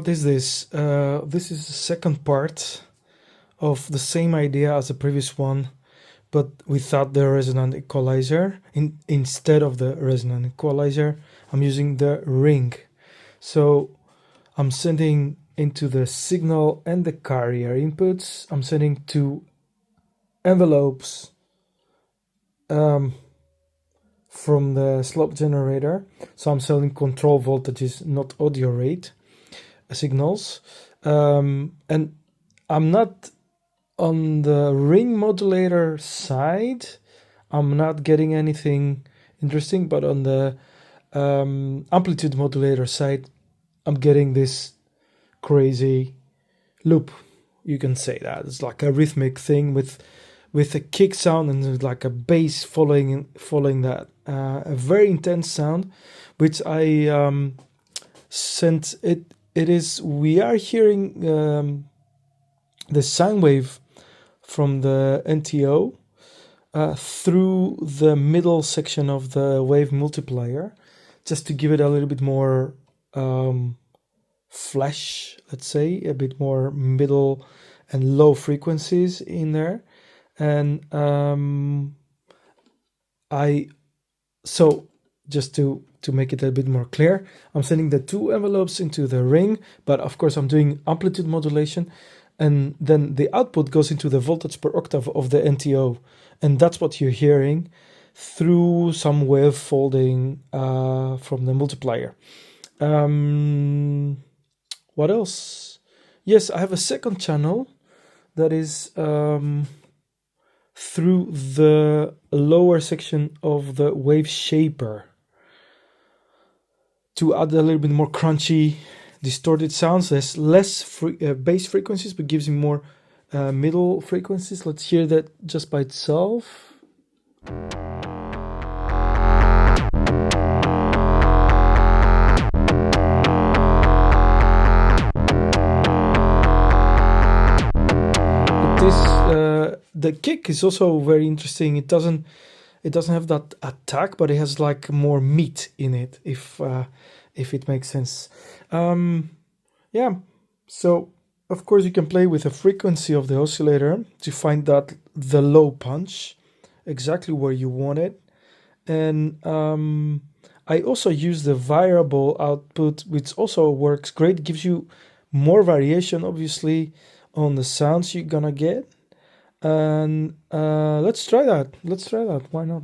what is this? This is the second part of the same idea as the previous one, but without the resonant equalizer. Instead of the resonant equalizer, I'm using the ring. So I'm sending into the signal and the carrier inputs, I'm sending two envelopes from the slope generator. So I'm sending control voltages, not audio rate signals. And I'm not on the ring modulator side, I'm not getting anything interesting, but on the amplitude modulator side, I'm getting this crazy loop. You can say that it's like a rhythmic thing with a kick sound and like a bass following that, a very intense sound, which I sent it. It is, we are hearing the sine wave from the NTO through the middle section of the wave multiplier, just to give it a little bit more flash, let's say, a bit more middle and low frequencies in there. And so just to make it a bit more clear, I'm sending the two envelopes into the ring, but of course I'm doing amplitude modulation, and then the output goes into the voltage per octave of the NTO, and that's what you're hearing through some wave folding from the multiplier. What else? Yes, I have a second channel that is through the lower section of the wave shaper to add a little bit more crunchy, distorted sounds. There's less bass frequencies, but gives you more middle frequencies. Let's hear that just by itself. The kick is also very interesting. It doesn't have that attack, but it has like more meat in it, if it makes sense. Yeah. So of course you can play with the frequency of the oscillator to find that the low punch exactly where you want it. And I also use the variable output, which also works great. It gives you more variation, obviously, on the sounds you're gonna get. And let's try that. Why not?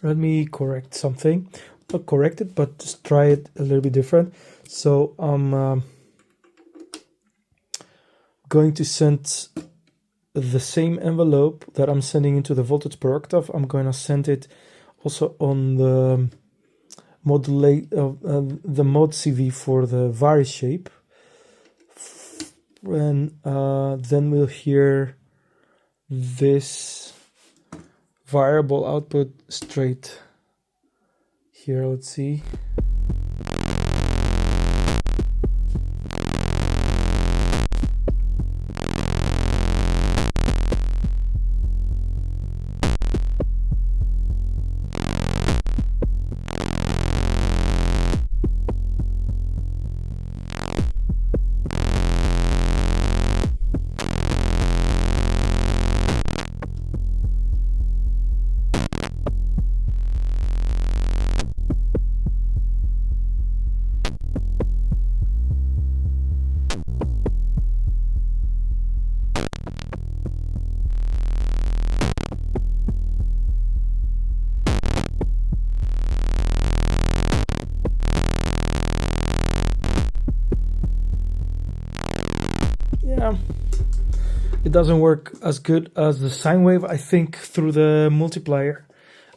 Let me correct something. Not correct it, but just try it a little bit different. So I'm going to send the same envelope that I'm sending into the voltage per octave. I'm going to send it also on the the mod CV for the vari shape. And then we'll hear this variable output straight here. Let's see. yeah, it doesn't work as good as the sine wave, I think, through the multiplier.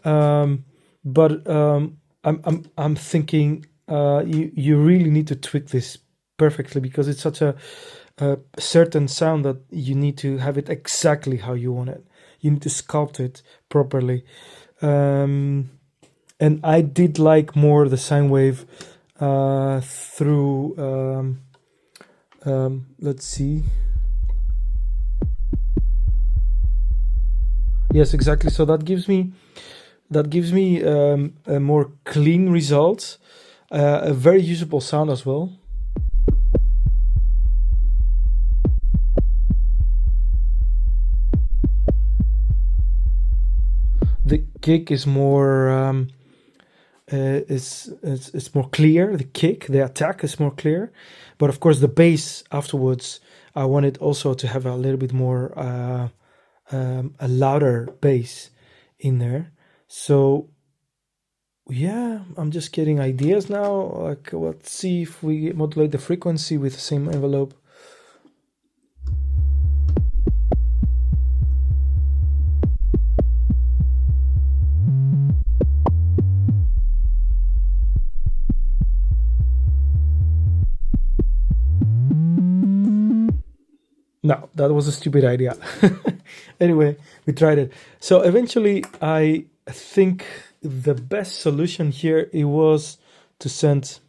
But I'm thinking you really need to tweak this perfectly, because it's such a certain sound that you need to have it exactly how you want it. You need to sculpt it properly. And I did like more the sine wave through let's see. Yes, exactly. So that gives me a more clean result, a very usable sound as well. The kick is more it's more clear. The kick, the attack is more clear, but of course the bass afterwards, I wanted also to have a little bit more a louder bass in there. So yeah, I'm just getting ideas now. Like, let's see if we modulate the frequency with the same envelope. No, that was a stupid idea. Anyway, we tried it. So eventually, I think the best solution here, it was to send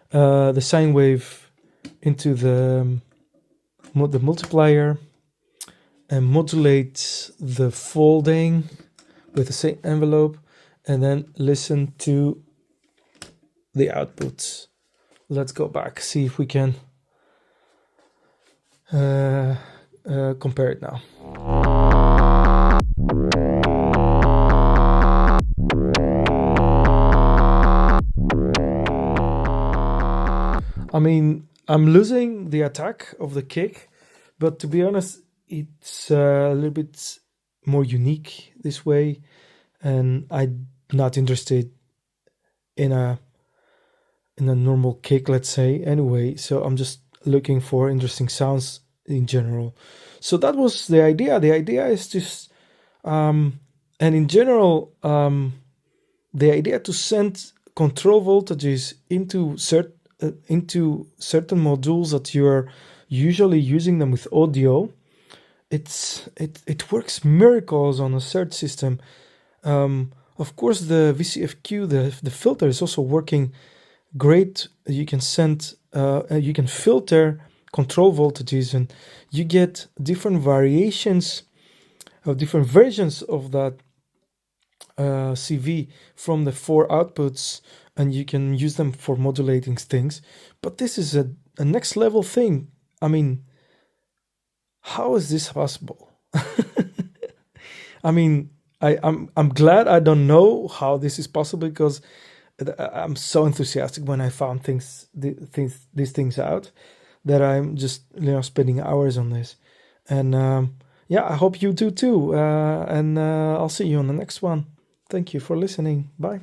the sine wave into the multiplier and modulate the folding with the same envelope, and then listen to the outputs. Let's go back, see if we can compare it now. I mean, I'm losing the attack of the kick, but to be honest, it's a little bit more unique this way, and I'm not interested in a normal kick, let's say, anyway. So I'm just looking for interesting sounds in general. So that was the idea. The idea is just and in general, the idea to send control voltages into certain modules that you're usually using them with audio. It works miracles on a Serge system. Of course, the VCFQ, the filter, is also working great. You can send you can filter control voltages, and you get different variations of different versions of that CV from the 4 outputs, and you can use them for modulating things. But this is a next level thing. I mean, how is this possible? I mean, I'm glad I don't know how this is possible, because I'm so enthusiastic when I found these things out, that I'm just spending hours on this. And yeah, I hope you do too. And I'll see you on the next one. Thank you for listening. Bye.